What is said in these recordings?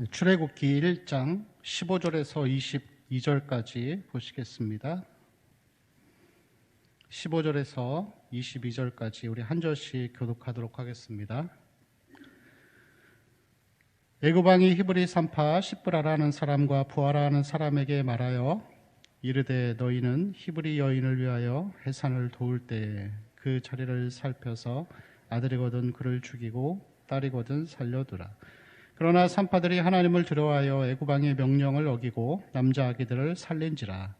출애굽기 1장 15절에서 22절까지 보시겠습니다. 15절에서 22절까지 우리 한 절씩 교독하도록 하겠습니다. 애굽 왕이 히브리 산파 시브라라 하는 사람과 부하라 하는 사람에게 말하여 이르되 너희는 히브리 여인을 위하여 해산을 도울 때에 그 자리를 살펴서 아들이거든 그를 죽이고 딸이거든 살려두라. 그러나 산파들이 하나님을 두려워하여 애굽 왕의 명령을 어기고 남자 아기들을 살린지라.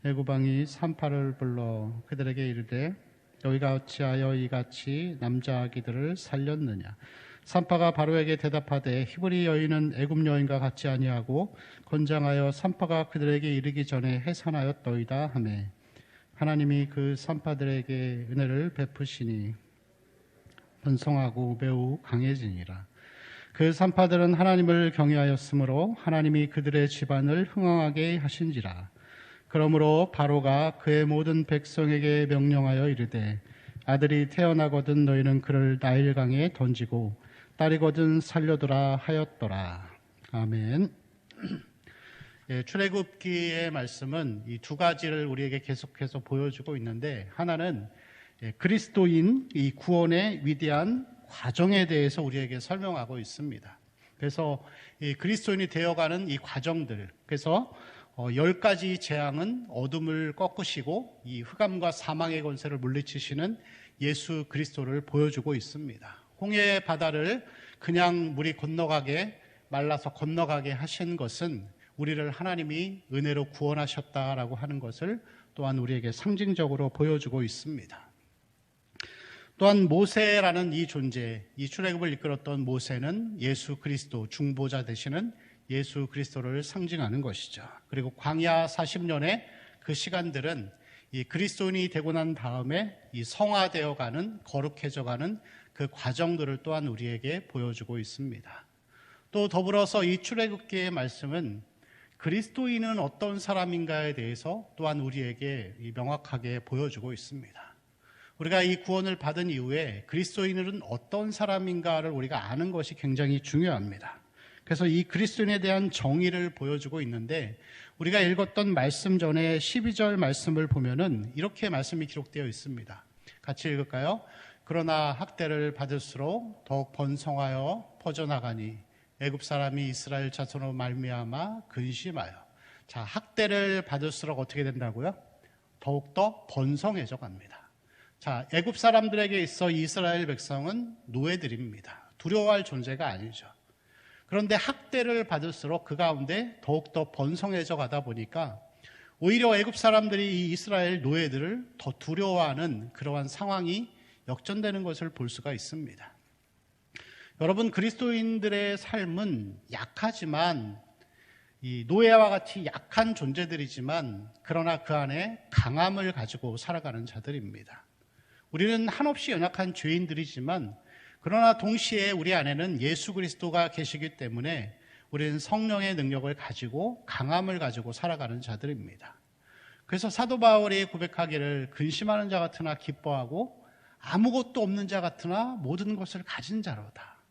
애굽 왕이 산파를 불러 그들에게 이르되 너희가 어찌하여 이같이 남자 아기들을 살렸느냐. 산파가 바로에게 대답하되 히브리 여인은 애굽 여인과 같지 아니하고 건장하여 산파가 그들에게 이르기 전에 해산하였더이다 하매 하나님이 그 산파들에게 은혜를 베푸시니 번성하고 매우 강해지니라. 그 산파들은 하나님을 경외하였으므로 하나님이 그들의 집안을 흥왕하게 하신지라. 그러므로 바로가 그의 모든 백성에게 명령하여 이르되 아들이 태어나거든 너희는 그를 나일강에 던지고 딸이거든 살려두라 하였더라. 아멘. 출애굽기의 말씀은 이 두 가지를 우리에게 계속해서 보여주고 있는데, 하나는 그리스도인 이 구원의 위대한 과정에 대해서 우리에게 설명하고 있습니다. 그래서 이 그리스도인이 되어가는 이 과정들, 그래서 10가지 재앙은 어둠을 꺾으시고 이 흑암과 사망의 권세를 물리치시는 예수 그리스도를 보여주고 있습니다. 홍해 바다를 그냥 물이 건너가게 말라서 건너가게 하신 것은 우리를 하나님이 은혜로 구원하셨다라고 하는 것을 또한 우리에게 상징적으로 보여주고 있습니다. 또한 모세라는 이 존재, 이 출애굽을 이끌었던 모세는 예수 그리스도, 중보자 되시는 예수 그리스도를 상징하는 것이죠. 그리고 광야 40년의 그 시간들은 이 그리스도인이 되고 난 다음에 이 성화되어가는, 거룩해져가는 그 과정들을 또한 우리에게 보여주고 있습니다. 또 더불어서 이 출애굽기의 말씀은 그리스도인은 어떤 사람인가에 대해서 또한 우리에게 명확하게 보여주고 있습니다. 우리가 이 구원을 받은 이후에 그리스도인은 어떤 사람인가를 우리가 아는 것이 굉장히 중요합니다. 그래서 이 그리스도인에 대한 정의를 보여주고 있는데, 우리가 읽었던 말씀 전에 12절 말씀을 보면은 이렇게 말씀이 기록되어 있습니다. 같이 읽을까요? 그러나 학대를 받을수록 더욱 번성하여 퍼져나가니 애굽 사람이 이스라엘 자손으로 말미암아 근심하여. 자, 학대를 받을수록 어떻게 된다고요? 더욱더 번성해져 갑니다. 자, 애굽 사람들에게 있어 이스라엘 백성은 노예들입니다. 두려워할 존재가 아니죠. 그런데 학대를 받을수록 그 가운데 더욱더 번성해져 가다 보니까 오히려 애굽 사람들이 이 이스라엘 노예들을 더 두려워하는 그러한 상황이 역전되는 것을 볼 수가 있습니다. 여러분, 그리스도인들의 삶은 약하지만, 이 노예와 같이 약한 존재들이지만 그러나 그 안에 강함을 가지고 살아가는 자들입니다. 우리는 한없이 연약한 죄인들이지만 그러나 동시에 우리 안에는 예수 그리스도가 계시기 때문에 우리는 성령의 능력을 가지고 강함을 가지고 살아가는 자들입니다. 그래서 사도 바울이 고백하기를 근심하는 자 같으나 기뻐하고 아무것도 없는 자 같으나 모든 것을 가진 자로다.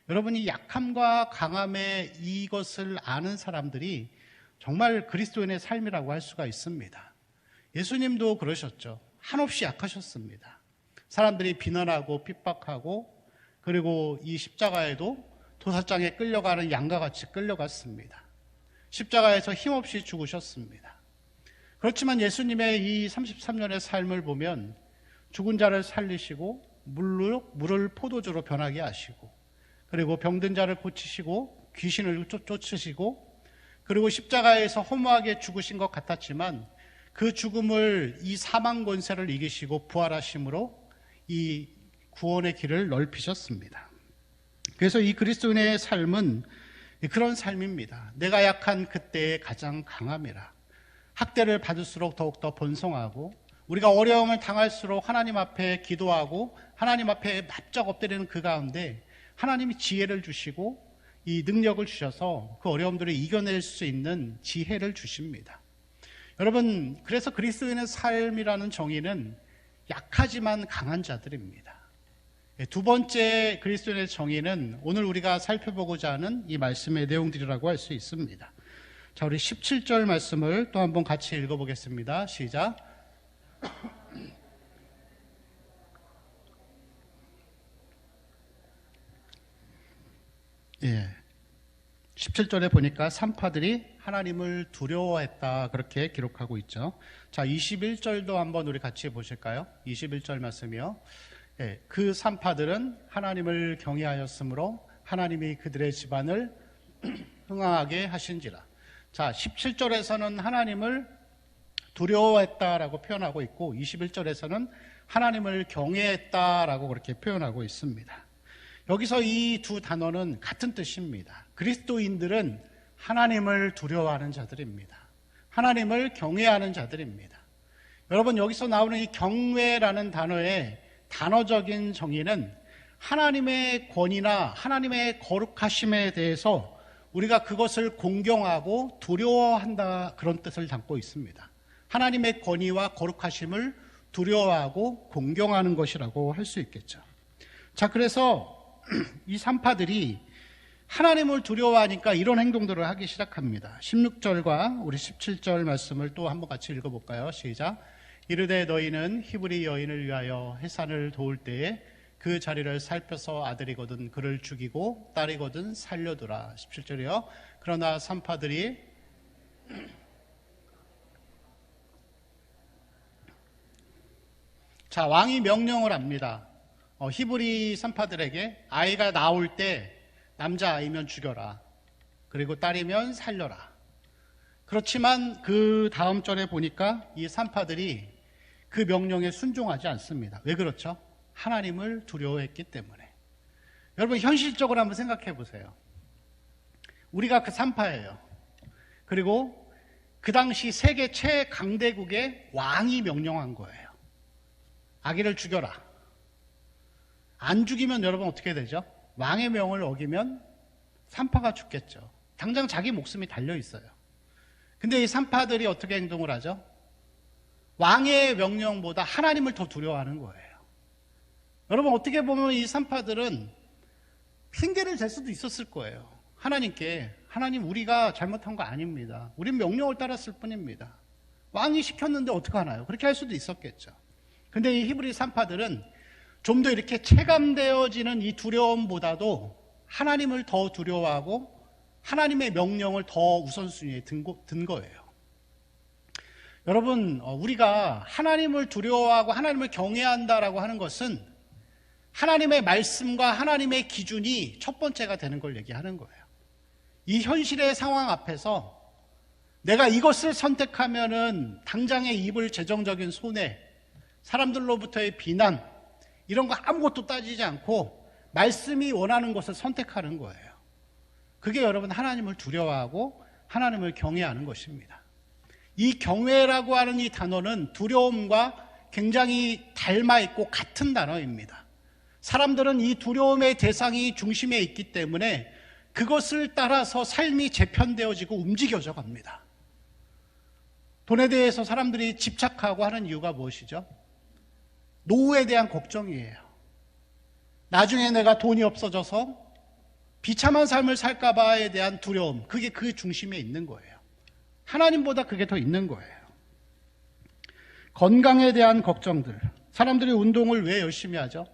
여러분이 약함과 강함의 이것을 아는 사람들이 정말 그리스도인의 삶이라고 할 수가 있습니다. 예수님도 그러셨죠. 한없이 약하셨습니다. 사람들이 비난하고 핍박하고 그리고 이 십자가에도 도사장에 끌려가는 양과 같이 끌려갔습니다. 십자가에서 힘없이 죽으셨습니다. 그렇지만 예수님의 이 33년의 삶을 보면 죽은 자를 살리시고 물을 포도주로 변하게 하시고 그리고 병든 자를 고치시고 귀신을 쫓으시고 그리고 십자가에서 허무하게 죽으신 것 같았지만 그 죽음을 이 사망 권세를 이기시고 부활하심으로 이 구원의 길을 넓히셨습니다. 그래서 이 그리스도인의 삶은 그런 삶입니다. 내가 약한 그때에 가장 강함이라. 학대를 받을수록 더욱더 번성하고 우리가 어려움을 당할수록 하나님 앞에 기도하고 하나님 앞에 납작 엎드리는 그 가운데 하나님이 지혜를 주시고 이 능력을 주셔서 그 어려움들을 이겨낼 수 있는 지혜를 주십니다. 여러분, 그래서 그리스도인의 삶이라는 정의는 약하지만 강한 자들입니다. 두 번째 그리스도인의 정의는 오늘 우리가 살펴보고자 하는 이 말씀의 내용들이라고 할 수 있습니다. 자, 우리 17절 말씀을 또 한번 같이 읽어보겠습니다. 시작. 예. 17절에 보니까 산파들이 하나님을 두려워했다, 그렇게 기록하고 있죠. 자, 21절도 한번 우리 같이 보실까요? 21절 말씀이요. 예, 그 산파들은 하나님을 경외하였으므로 하나님이 그들의 집안을 흥황하게 하신지라. 자, 17절에서는 하나님을 두려워했다라고 표현하고 있고 21절에서는 하나님을 경외했다라고 그렇게 표현하고 있습니다. 여기서 이 두 단어는 같은 뜻입니다. 그리스도인들은 하나님을 두려워하는 자들입니다. 하나님을 경외하는 자들입니다. 여러분, 여기서 나오는 이 경외라는 단어의 단어적인 정의는 하나님의 권위나 하나님의 거룩하심에 대해서 우리가 그것을 공경하고 두려워한다, 그런 뜻을 담고 있습니다. 하나님의 권위와 거룩하심을 두려워하고 공경하는 것이라고 할 수 있겠죠. 자, 그래서 이 산파들이 하나님을 두려워하니까 이런 행동들을 하기 시작합니다. 16절과 우리 17절 말씀을 또 한번 같이 읽어볼까요? 시작. 이르되 너희는 히브리 여인을 위하여 해산을 도울 때에 그 자리를 살펴서 아들이거든 그를 죽이고 딸이거든 살려두라. 17절이요. 그러나 산파들이 자, 왕이 명령을 합니다. 히브리 산파들에게 아이가 나올 때 남자아이면 죽여라. 그리고 딸이면 살려라. 그렇지만 그 다음 절에 보니까 이 산파들이 그 명령에 순종하지 않습니다. 왜 그렇죠? 하나님을 두려워했기 때문에. 여러분, 현실적으로 한번 생각해 보세요. 우리가 그 산파예요. 그리고 그 당시 세계 최강대국의 왕이 명령한 거예요. 아기를 죽여라. 안 죽이면 여러분 어떻게 되죠? 왕의 명을 어기면 산파가 죽겠죠. 당장 자기 목숨이 달려 있어요. 근데 이 산파들이 어떻게 행동을 하죠? 왕의 명령보다 하나님을 더 두려워하는 거예요. 여러분, 어떻게 보면 이 산파들은 핑계를 댈 수도 있었을 거예요. 하나님께, 하나님, 우리가 잘못한 거 아닙니다. 우린 명령을 따랐을 뿐입니다. 왕이 시켰는데 어떡하나요? 그렇게 할 수도 있었겠죠. 근데 이 히브리 산파들은 좀 더 이렇게 체감되어지는 이 두려움보다도 하나님을 더 두려워하고 하나님의 명령을 더 우선순위에 든 거예요. 여러분, 우리가 하나님을 두려워하고 하나님을 경외한다라고 하는 것은 하나님의 말씀과 하나님의 기준이 첫 번째가 되는 걸 얘기하는 거예요. 이 현실의 상황 앞에서 내가 이것을 선택하면은 당장의 입을 재정적인 손해, 사람들로부터의 비난, 이런 거 아무것도 따지지 않고 말씀이 원하는 것을 선택하는 거예요. 그게 여러분 하나님을 두려워하고 하나님을 경외하는 것입니다. 이 경외라고 하는 이 단어는 두려움과 굉장히 닮아 있고 같은 단어입니다. 사람들은 이 두려움의 대상이 중심에 있기 때문에 그것을 따라서 삶이 재편되어지고 움직여져 갑니다. 돈에 대해서 사람들이 집착하고 하는 이유가 무엇이죠? 노후에 대한 걱정이에요. 나중에 내가 돈이 없어져서 비참한 삶을 살까 봐에 대한 두려움, 그게 그 중심에 있는 거예요. 하나님보다 그게 더 있는 거예요. 건강에 대한 걱정들, 사람들이 운동을 왜 열심히 하죠?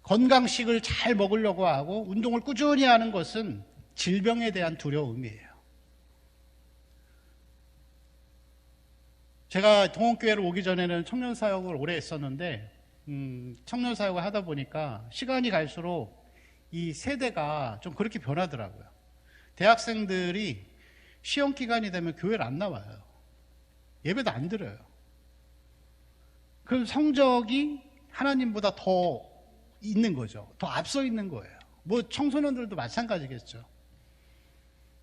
건강식을 잘 먹으려고 하고 운동을 꾸준히 하는 것은 질병에 대한 두려움이에요. 제가 동원교회를 오기 전에는 청년사역을 오래 했었는데 청년사역을 하다 보니까 시간이 갈수록 이 세대가 좀 그렇게 변하더라고요. 대학생들이 시험 기간이 되면 교회를 안 나와요. 예배도 안 드려요. 그럼 성적이 하나님보다 더 있는 거죠. 더 앞서 있는 거예요. 뭐 청소년들도 마찬가지겠죠.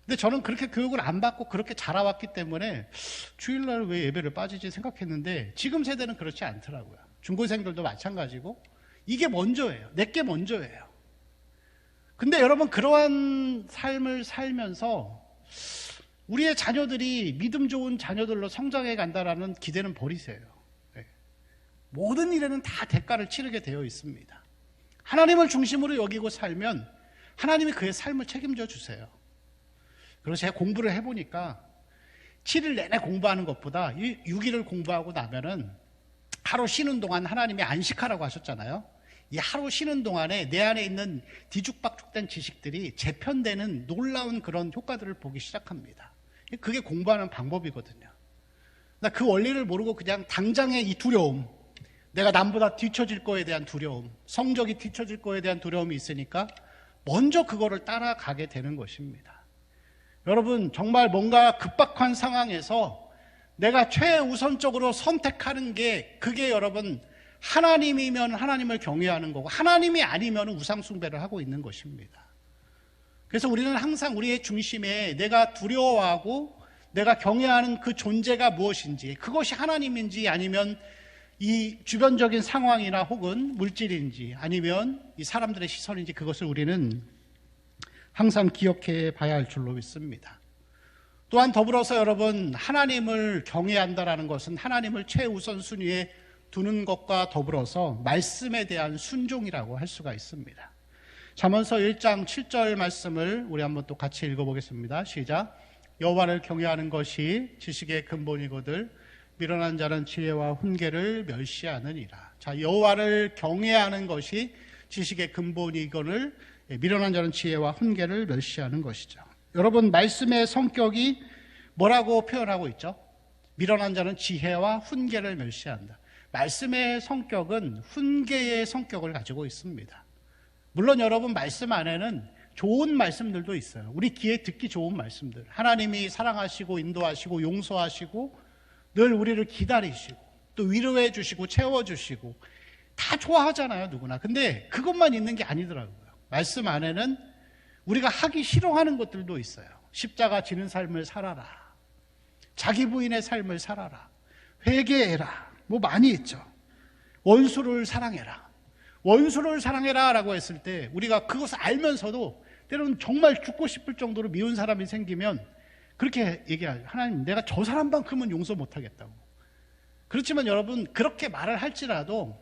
근데 저는 그렇게 교육을 안 받고 그렇게 자라왔기 때문에 주일날 왜 예배를 빠지지 생각했는데 지금 세대는 그렇지 않더라고요. 중고생들도 마찬가지고 이게 먼저예요. 내게 먼저예요. 근데 여러분, 그러한 삶을 살면서 우리의 자녀들이 믿음 좋은 자녀들로 성장해 간다라는 기대는 버리세요. 네. 모든 일에는 다 대가를 치르게 되어 있습니다. 하나님을 중심으로 여기고 살면 하나님이 그의 삶을 책임져 주세요. 그래서 제가 공부를 해보니까 7일 내내 공부하는 것보다 6일을 공부하고 나면은 하루 쉬는 동안 하나님이 안식하라고 하셨잖아요. 이 하루 쉬는 동안에 내 안에 있는 뒤죽박죽된 지식들이 재편되는 놀라운 그런 효과들을 보기 시작합니다. 그게 공부하는 방법이거든요. 나 그 원리를 모르고 그냥 당장의 이 두려움, 내가 남보다 뒤처질 거에 대한 두려움, 성적이 뒤처질 거에 대한 두려움이 있으니까 먼저 그거를 따라가게 되는 것입니다. 여러분, 정말 뭔가 급박한 상황에서 내가 최우선적으로 선택하는 게 그게 여러분 하나님이면 하나님을 경외하는 거고 하나님이 아니면 우상 숭배를 하고 있는 것입니다. 그래서 우리는 항상 우리의 중심에 내가 두려워하고 내가 경외하는 그 존재가 무엇인지, 그것이 하나님인지 아니면 이 주변적인 상황이나 혹은 물질인지 아니면 이 사람들의 시선인지, 그것을 우리는 항상 기억해 봐야 할 줄로 믿습니다. 또한 더불어서 여러분, 하나님을 경외한다라는 것은 하나님을 최우선 순위에 두는 것과 더불어서 말씀에 대한 순종이라고 할 수가 있습니다. 잠언서 1장 7절 말씀을 우리 한번 또 같이 읽어보겠습니다. 시작. 여호와를 경외하는 것이 지식의 근본이거늘 미련한 자는 지혜와 훈계를 멸시하느니라. 자, 여호와를 경외하는 것이 지식의 근본이거늘 미련한 자는 지혜와 훈계를 멸시하는 것이죠. 여러분, 말씀의 성격이 뭐라고 표현하고 있죠? 미련한 자는 지혜와 훈계를 멸시한다. 말씀의 성격은 훈계의 성격을 가지고 있습니다. 물론 여러분, 말씀 안에는 좋은 말씀들도 있어요. 우리 귀에 듣기 좋은 말씀들. 하나님이 사랑하시고 인도하시고 용서하시고 늘 우리를 기다리시고 또 위로해 주시고 채워주시고 다 좋아하잖아요, 누구나. 근데 그것만 있는 게 아니더라고요. 말씀 안에는 우리가 하기 싫어하는 것들도 있어요. 십자가 지는 삶을 살아라, 자기 부인의 삶을 살아라, 회개해라, 뭐 많이 있죠. 원수를 사랑해라. 원수를 사랑해라 라고 했을 때 우리가 그것을 알면서도 때로는 정말 죽고 싶을 정도로 미운 사람이 생기면 그렇게 얘기하죠. 하나님, 내가 저 사람만큼은 용서 못하겠다고. 그렇지만 여러분, 그렇게 말을 할지라도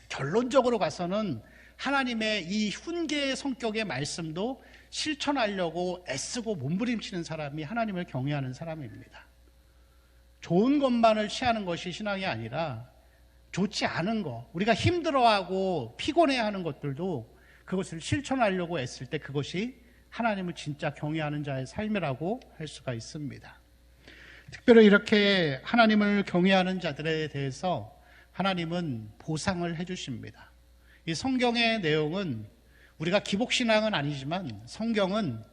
결론적으로 가서는 하나님의 이 훈계의 성격의 말씀도 실천하려고 애쓰고 몸부림치는 사람이 하나님을 경외하는 사람입니다. 좋은 것만을 취하는 것이 신앙이 아니라 좋지 않은 것, 우리가 힘들어하고 피곤해하는 것들도 그것을 실천하려고 애쓸 때 그것이 하나님을 진짜 경외하는 자의 삶이라고 할 수가 있습니다. 특별히 이렇게 하나님을 경외하는 자들에 대해서 하나님은 보상을 해주십니다. 이 성경의 내용은 우리가 기복신앙은 아니지만 성경은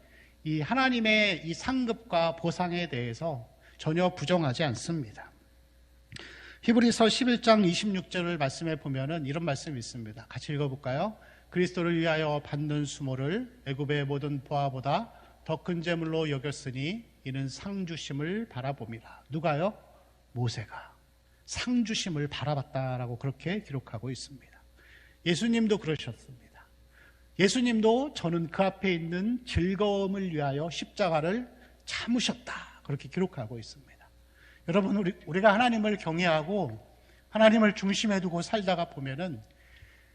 이 하나님의 이 상급과 보상에 대해서 전혀 부정하지 않습니다. 히브리서 11장 26절을 말씀해 보면은 이런 말씀이 있습니다. 같이 읽어볼까요? 그리스도를 위하여 받는 수모를 애굽의 모든 보화보다 더 큰 재물로 여겼으니 이는 상주심을 바라봅니다. 누가요? 모세가 상주심을 바라봤다라고 그렇게 기록하고 있습니다. 예수님도 그러셨습니다. 예수님도 저는 그 앞에 있는 즐거움을 위하여 십자가를 참으셨다, 그렇게 기록하고 있습니다. 여러분, 우리가 하나님을 경외하고 하나님을 중심에 두고 살다가 보면은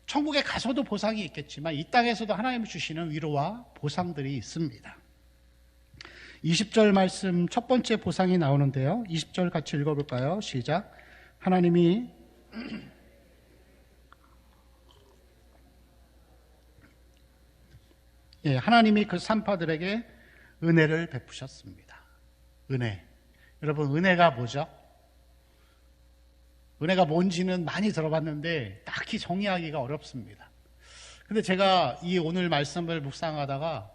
천국에 가서도 보상이 있겠지만 이 땅에서도 하나님이 주시는 위로와 보상들이 있습니다. 20절 말씀 첫 번째 보상이 나오는데요. 20절 같이 읽어볼까요? 시작. 하나님이 하나님이 그 산파들에게 은혜를 베푸셨습니다. 은혜. 여러분, 은혜가 뭐죠? 은혜가 뭔지는 많이 들어봤는데 딱히 정의하기가 어렵습니다. 근데 제가 이 오늘 말씀을 묵상하다가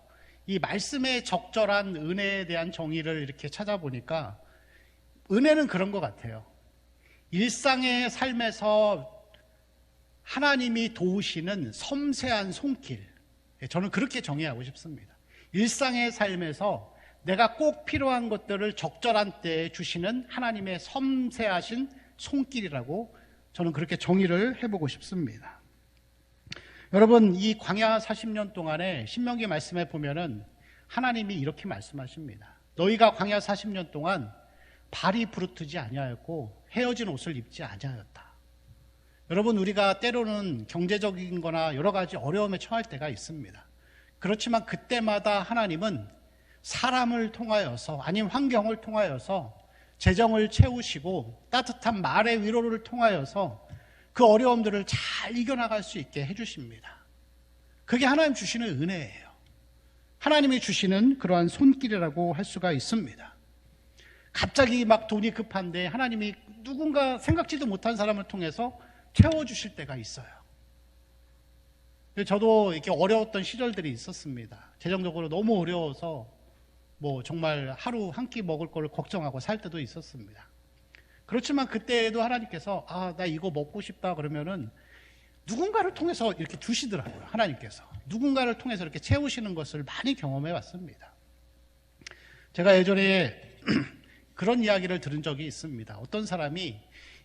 이 말씀의 적절한 은혜에 대한 정의를 이렇게 찾아보니까 은혜는 그런 것 같아요. 일상의 삶에서 하나님이 도우시는 섬세한 손길. 저는 그렇게 정의하고 싶습니다. 일상의 삶에서 내가 꼭 필요한 것들을 적절한 때에 주시는 하나님의 섬세하신 손길이라고 저는 그렇게 정의를 해보고 싶습니다. 여러분, 이 광야 40년 동안에 신명기 말씀에 보면은 하나님이 이렇게 말씀하십니다. 너희가 광야 40년 동안 발이 부르트지 아니하였고 헤어진 옷을 입지 아니하였다. 여러분, 우리가 때로는 경제적인 거나 여러 가지 어려움에 처할 때가 있습니다. 그렇지만 그때마다 하나님은 사람을 통하여서, 아니면 환경을 통하여서 재정을 채우시고 따뜻한 말의 위로를 통하여서 그 어려움들을 잘 이겨나갈 수 있게 해주십니다. 그게 하나님 주시는 은혜예요. 하나님이 주시는 그러한 손길이라고 할 수가 있습니다. 갑자기 막 돈이 급한데 하나님이 누군가 생각지도 못한 사람을 통해서 채워주실 때가 있어요. 저도 이렇게 어려웠던 시절들이 있었습니다. 재정적으로 너무 어려워서 정말 하루 한 끼 먹을 걸 걱정하고 살 때도 있었습니다. 그렇지만 그때에도 하나님께서 나 이거 먹고 싶다 그러면은 누군가를 통해서 이렇게 주시더라고요. 하나님께서 누군가를 통해서 이렇게 채우시는 것을 많이 경험해 왔습니다. 제가 예전에 그런 이야기를 들은 적이 있습니다. 어떤 사람이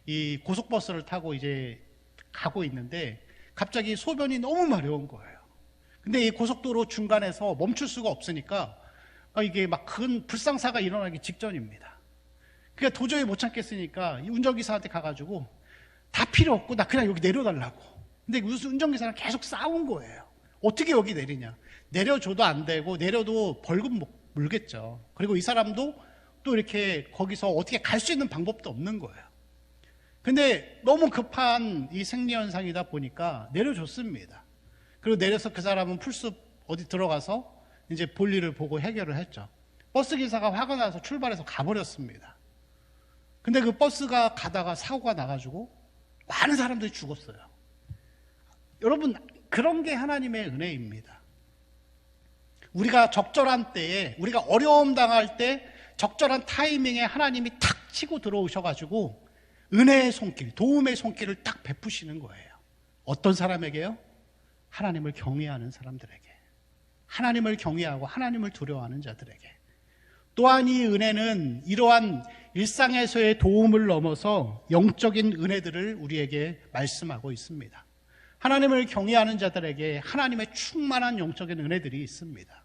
이 고속버스를 타고 이제 가고 있는데 갑자기 소변이 너무 마려운 거예요. 근데 이 고속도로 중간에서 멈출 수가 없으니까 이게 막 큰 불상사가 일어나기 직전입니다. 그러니까 도저히 못 참겠으니까 이 운전기사한테 가가지고 다 필요 없고 나 그냥 여기 내려달라고. 근데 운전기사랑 계속 싸운 거예요. 어떻게 여기 내리냐. 내려줘도 안 되고 내려도 벌금 물겠죠. 그리고 이 사람도 또 이렇게 거기서 어떻게 갈 수 있는 방법도 없는 거예요. 근데 너무 급한 이 생리현상이다 보니까 내려줬습니다. 그리고 내려서 그 사람은 풀숲 어디 들어가서 이제 볼일을 보고 해결을 했죠. 버스기사가 화가 나서 출발해서 가버렸습니다. 근데 그 버스가 가다가 사고가 나가지고 많은 사람들이 죽었어요. 여러분, 그런 게 하나님의 은혜입니다. 우리가 적절한 때에, 우리가 어려움 당할 때 적절한 타이밍에 하나님이 탁 치고 들어오셔가지고 은혜의 손길, 도움의 손길을 딱 베푸시는 거예요. 어떤 사람에게요? 하나님을 경외하는 사람들에게. 하나님을 경외하고 하나님을 두려워하는 자들에게. 또한 이 은혜는 이러한 일상에서의 도움을 넘어서 영적인 은혜들을 우리에게 말씀하고 있습니다. 하나님을 경외하는 자들에게 하나님의 충만한 영적인 은혜들이 있습니다.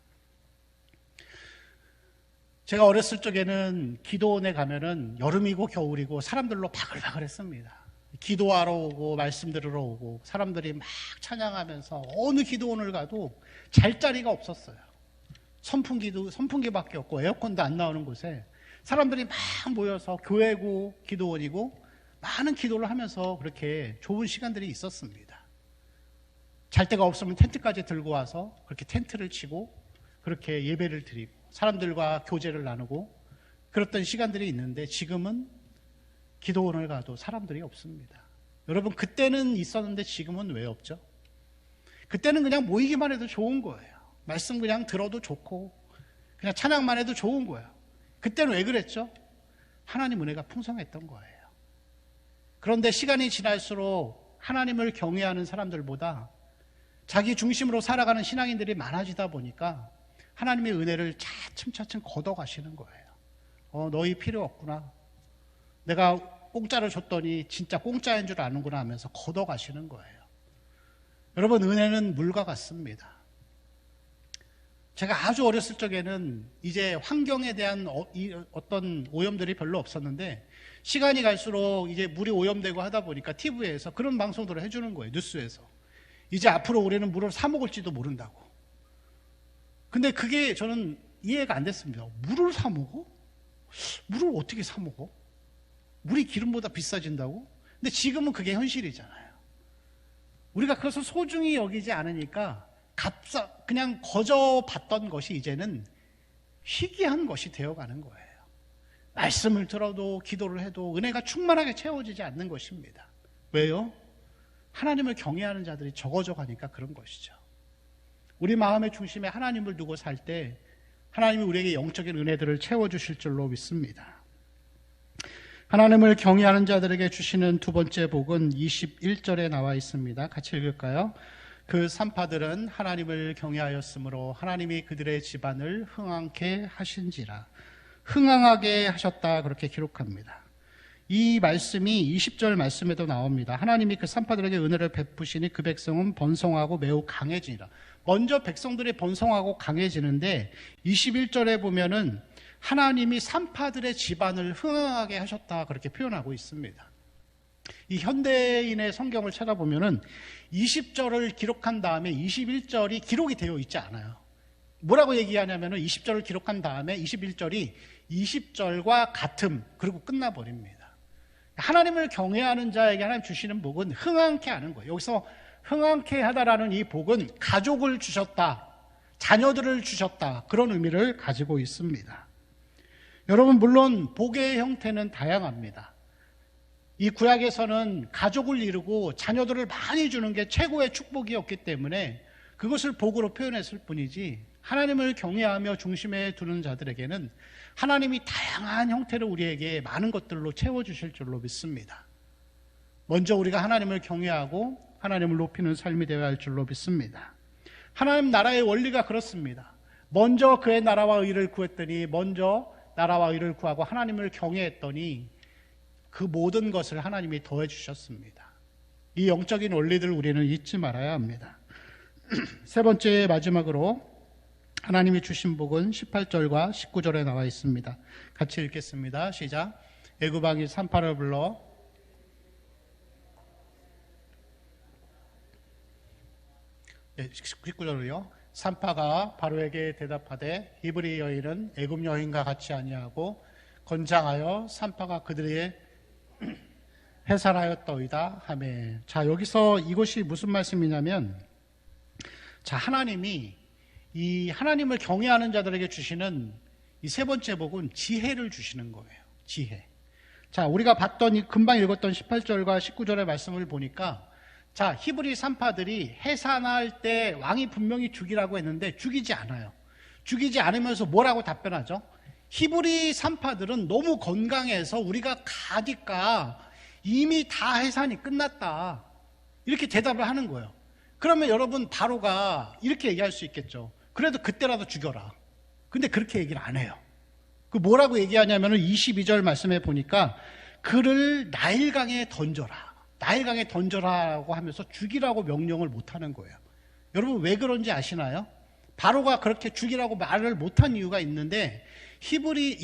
제가 어렸을 적에는 기도원에 가면은 여름이고 겨울이고 사람들로 바글바글했습니다. 기도하러 오고 말씀 들으러 오고 사람들이 막 찬양하면서 어느 기도원을 가도 잘 자리가 없었어요. 선풍기밖에 없고 에어컨도 안 나오는 곳에 사람들이 막 모여서 교회고 기도원이고 많은 기도를 하면서 그렇게 좋은 시간들이 있었습니다. 잘 데가 없으면 텐트까지 들고 와서 그렇게 텐트를 치고 그렇게 예배를 드리고 사람들과 교제를 나누고 그랬던 시간들이 있는데 지금은 기도원을 가도 사람들이 없습니다. 여러분, 그때는 있었는데 지금은 왜 없죠? 그때는 그냥 모이기만 해도 좋은 거예요. 말씀 그냥 들어도 좋고 그냥 찬양만 해도 좋은 거예요. 그때는 왜 그랬죠? 하나님 은혜가 풍성했던 거예요. 그런데 시간이 지날수록 하나님을 경외하는 사람들보다 자기 중심으로 살아가는 신앙인들이 많아지다 보니까 하나님의 은혜를 차츰차츰 걷어가시는 거예요. 너희 필요 없구나. 내가 공짜를 줬더니 진짜 공짜인 줄 아는구나 하면서 걷어가시는 거예요. 여러분, 은혜는 물과 같습니다. 제가 아주 어렸을 적에는 이제 환경에 대한 어떤 오염들이 별로 없었는데 시간이 갈수록 이제 물이 오염되고 하다 보니까 TV에서 그런 방송들을 해주는 거예요. 뉴스에서. 이제 앞으로 우리는 물을 사 먹을지도 모른다고. 근데 그게 저는 이해가 안 됐습니다. 물을 사 먹어? 물을 어떻게 사 먹어? 물이 기름보다 비싸진다고? 근데 지금은 그게 현실이잖아요. 우리가 그것을 소중히 여기지 않으니까 그냥 거저 받던 것이 이제는 희귀한 것이 되어가는 거예요. 말씀을 들어도 기도를 해도 은혜가 충만하게 채워지지 않는 것입니다. 왜요? 하나님을 경외하는 자들이 적어져 가니까 그런 것이죠. 우리 마음의 중심에 하나님을 두고 살 때 하나님이 우리에게 영적인 은혜들을 채워주실 줄로 믿습니다. 하나님을 경외하는 자들에게 주시는 두 번째 복은 21절에 나와 있습니다. 같이 읽을까요? 그 산파들은 하나님을 경외하였으므로 하나님이 그들의 집안을 흥황케 하신지라. 흥황하게 하셨다, 그렇게 기록합니다. 이 말씀이 20절 말씀에도 나옵니다. 하나님이 그 산파들에게 은혜를 베푸시니 그 백성은 번성하고 매우 강해지니라. 먼저 백성들이 번성하고 강해지는데 21절에 보면은 하나님이 산파들의 집안을 흥황하게 하셨다, 그렇게 표현하고 있습니다. 이 현대인의 성경을 찾아보면은 20절을 기록한 다음에 21절이 기록이 되어 있지 않아요. 뭐라고 얘기하냐면은 20절을 기록한 다음에 21절이 20절과 같음, 그리고 끝나버립니다. 하나님을 경외하는 자에게 하나님 주시는 복은 흥황케 하는 거예요. 여기서 흥황케 하다라는 이 복은 가족을 주셨다, 자녀들을 주셨다, 그런 의미를 가지고 있습니다. 여러분, 물론 복의 형태는 다양합니다. 이 구약에서는 가족을 이루고 자녀들을 많이 주는 게 최고의 축복이었기 때문에 그것을 복으로 표현했을 뿐이지, 하나님을 경외하며 중심에 두는 자들에게는 하나님이 다양한 형태로 우리에게 많은 것들로 채워주실 줄로 믿습니다. 먼저 우리가 하나님을 경외하고 하나님을 높이는 삶이 되어야 할 줄로 믿습니다. 하나님 나라의 원리가 그렇습니다. 먼저 그의 나라와 의를 구했더니, 먼저 나라와 의를 구하고 하나님을 경외했더니 그 모든 것을 하나님이 더해 주셨습니다. 이 영적인 원리들 우리는 잊지 말아야 합니다. 세 번째, 마지막으로 하나님이 주신 복은 18절과 19절에 나와 있습니다. 같이 읽겠습니다. 시작. 애굽 왕이 산파를 불러 네, 19절을요. 산파가 바로에게 대답하되 히브리 여인은 애굽 여인과 같이 아니하고 건장하여 산파가 그들의 해산하였더이다 하매. 자, 여기서 이것이 무슨 말씀이냐면, 자, 하나님이 이 하나님을 경외하는 자들에게 주시는 이 세 번째 복은 지혜를 주시는 거예요. 지혜. 자, 우리가 봤던 이 금방 읽었던 18절과 19절의 말씀을 보니까, 자, 히브리 산파들이 해산할 때 왕이 분명히 죽이라고 했는데 죽이지 않아요. 죽이지 않으면서 뭐라고 답변하죠? 히브리 산파들은 너무 건강해서 우리가 가니까 이미 다 해산이 끝났다, 이렇게 대답을 하는 거예요. 그러면 여러분, 바로가 이렇게 얘기할 수 있겠죠. 그래도 그때라도 죽여라. 근데 그렇게 얘기를 안 해요. 그 뭐라고 얘기하냐면은 22절 말씀에 보니까 그를 나일강에 던져라, 나일강에 던져라고 하면서 죽이라고 명령을 못 하는 거예요. 여러분, 왜 그런지 아시나요? 바로가 그렇게 죽이라고 말을 못한 이유가 있는데, 히브리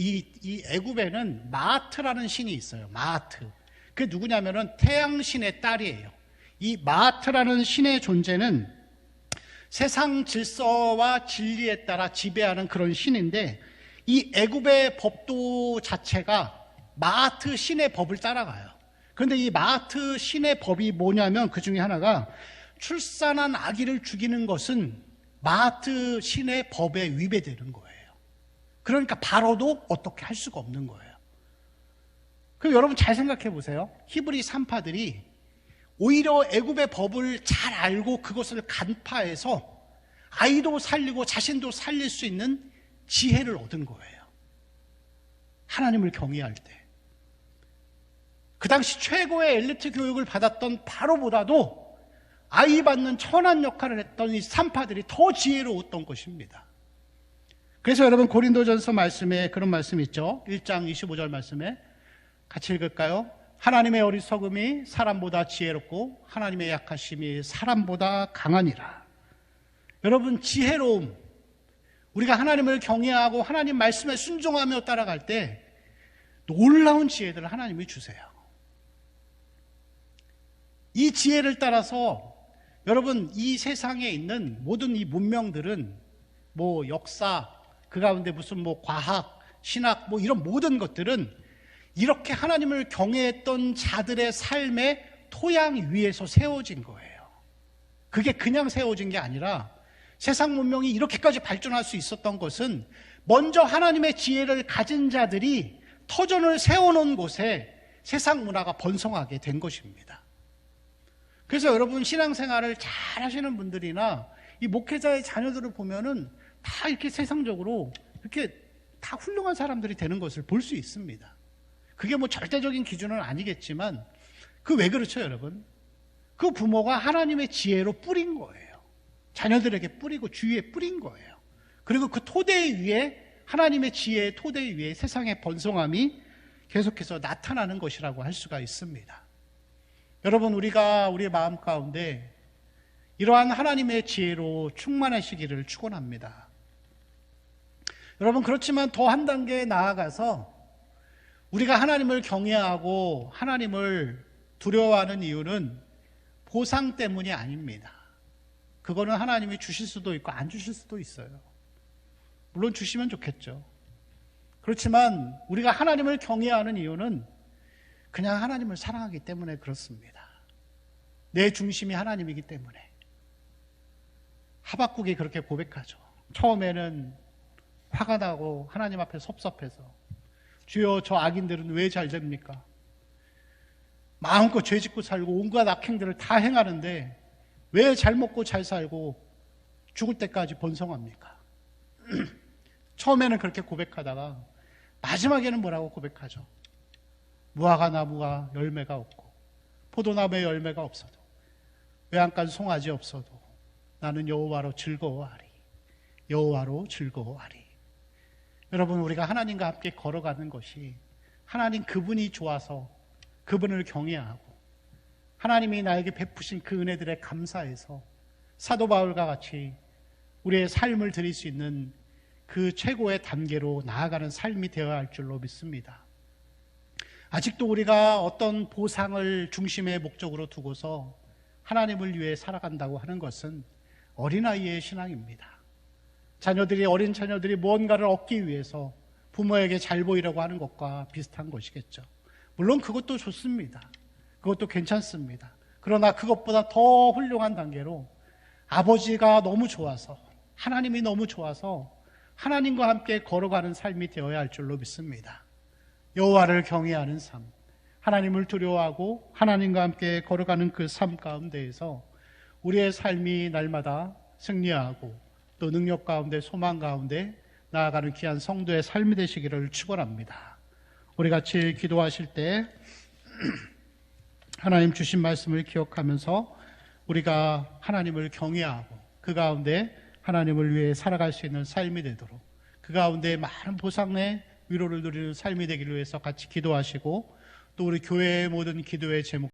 이 애굽에는 마아트라는 신이 있어요. 마아트. 그게 누구냐면은 태양신의 딸이에요. 이 마아트라는 신의 존재는 세상 질서와 진리에 따라 지배하는 그런 신인데, 이 애굽의 법도 자체가 마아트 신의 법을 따라가요. 그런데 이 마아트 신의 법이 뭐냐면, 그 중에 하나가 출산한 아기를 죽이는 것은 마아트 신의 법에 위배되는 거예요. 그러니까 바로도 어떻게 할 수가 없는 거예요. 그럼 여러분 잘 생각해 보세요. 히브리 산파들이 오히려 애굽의 법을 잘 알고 그것을 간파해서 아이도 살리고 자신도 살릴 수 있는 지혜를 얻은 거예요. 하나님을 경외할 때. 그 당시 최고의 엘리트 교육을 받았던 바로보다도 아이 받는 천한 역할을 했던 이 산파들이 더 지혜로웠던 것입니다. 그래서 여러분, 고린도전서 말씀에 그런 말씀이 있죠. 1장 25절 말씀에 같이 읽을까요? 하나님의 어리석음이 사람보다 지혜롭고 하나님의 약하심이 사람보다 강하니라. 여러분, 지혜로움, 우리가 하나님을 경외하고 하나님 말씀에 순종하며 따라갈 때 놀라운 지혜들을 하나님이 주세요. 이 지혜를 따라서 여러분, 이 세상에 있는 모든 이 문명들은 뭐 역사, 그 가운데 무슨 뭐 과학, 신학, 뭐 이런 모든 것들은 이렇게 하나님을 경외했던 자들의 삶의 토양 위에서 세워진 거예요. 그게 그냥 세워진 게 아니라 세상 문명이 이렇게까지 발전할 수 있었던 것은 먼저 하나님의 지혜를 가진 자들이 터전을 세워놓은 곳에 세상 문화가 번성하게 된 것입니다. 그래서 여러분, 신앙생활을 잘 하시는 분들이나 이 목회자의 자녀들을 보면은 다 이렇게 세상적으로 이렇게 다 훌륭한 사람들이 되는 것을 볼 수 있습니다. 그게 뭐 절대적인 기준은 아니겠지만, 그 왜 그렇죠, 여러분? 그 부모가 하나님의 지혜로 뿌린 거예요. 자녀들에게 뿌리고 주위에 뿌린 거예요. 그리고 그 토대 위에, 하나님의 지혜의 토대 위에 세상의 번성함이 계속해서 나타나는 것이라고 할 수가 있습니다. 여러분, 우리가 우리의 마음 가운데 이러한 하나님의 지혜로 충만하시기를 축원합니다. 여러분, 그렇지만 더 한 단계 나아가서 우리가 하나님을 경외하고 하나님을 두려워하는 이유는 보상 때문이 아닙니다. 그거는 하나님이 주실 수도 있고 안 주실 수도 있어요. 물론 주시면 좋겠죠. 그렇지만 우리가 하나님을 경외하는 이유는 그냥 하나님을 사랑하기 때문에 그렇습니다. 내 중심이 하나님이기 때문에. 하박국이 그렇게 고백하죠. 처음에는 화가 나고 하나님 앞에 섭섭해서 주여 저 악인들은 왜 잘 됩니까? 마음껏 죄 짓고 살고 온갖 악행들을 다 행하는데 왜 잘 먹고 잘 살고 죽을 때까지 번성합니까? 처음에는 그렇게 고백하다가 마지막에는 뭐라고 고백하죠? 무화과 나무가 열매가 없고 포도나무에 열매가 없어도 외양간 송아지 없어도 나는 여호와로 즐거워하리. 여호와로 즐거워하리. 여러분, 우리가 하나님과 함께 걸어가는 것이 하나님 그분이 좋아서 그분을 경외하고 하나님이 나에게 베푸신 그 은혜들에 감사해서 사도 바울과 같이 우리의 삶을 드릴 수 있는 그 최고의 단계로 나아가는 삶이 되어야 할 줄로 믿습니다. 아직도 우리가 어떤 보상을 중심의 목적으로 두고서 하나님을 위해 살아간다고 하는 것은 어린아이의 신앙입니다. 어린 자녀들이 무언가를 얻기 위해서 부모에게 잘 보이려고 하는 것과 비슷한 것이겠죠. 물론 그것도 좋습니다. 그것도 괜찮습니다. 그러나 그것보다 더 훌륭한 단계로 아버지가 너무 좋아서, 하나님이 너무 좋아서 하나님과 함께 걸어가는 삶이 되어야 할 줄로 믿습니다. 여호와를 경외하는 삶, 하나님을 두려워하고 하나님과 함께 걸어가는 그 삶 가운데에서 우리의 삶이 날마다 승리하고 또 능력 가운데 소망 가운데 나아가는 귀한 성도의 삶이 되시기를 축원합니다. 우리 같이 기도하실 때 하나님 주신 말씀을 기억하면서 우리가 하나님을 경외하고 그 가운데 하나님을 위해 살아갈 수 있는 삶이 되도록 그 가운데 많은 보상의 위로를 누리는 삶이 되기를 위해서 같이 기도하시고 또 우리 교회의 모든 기도의 제목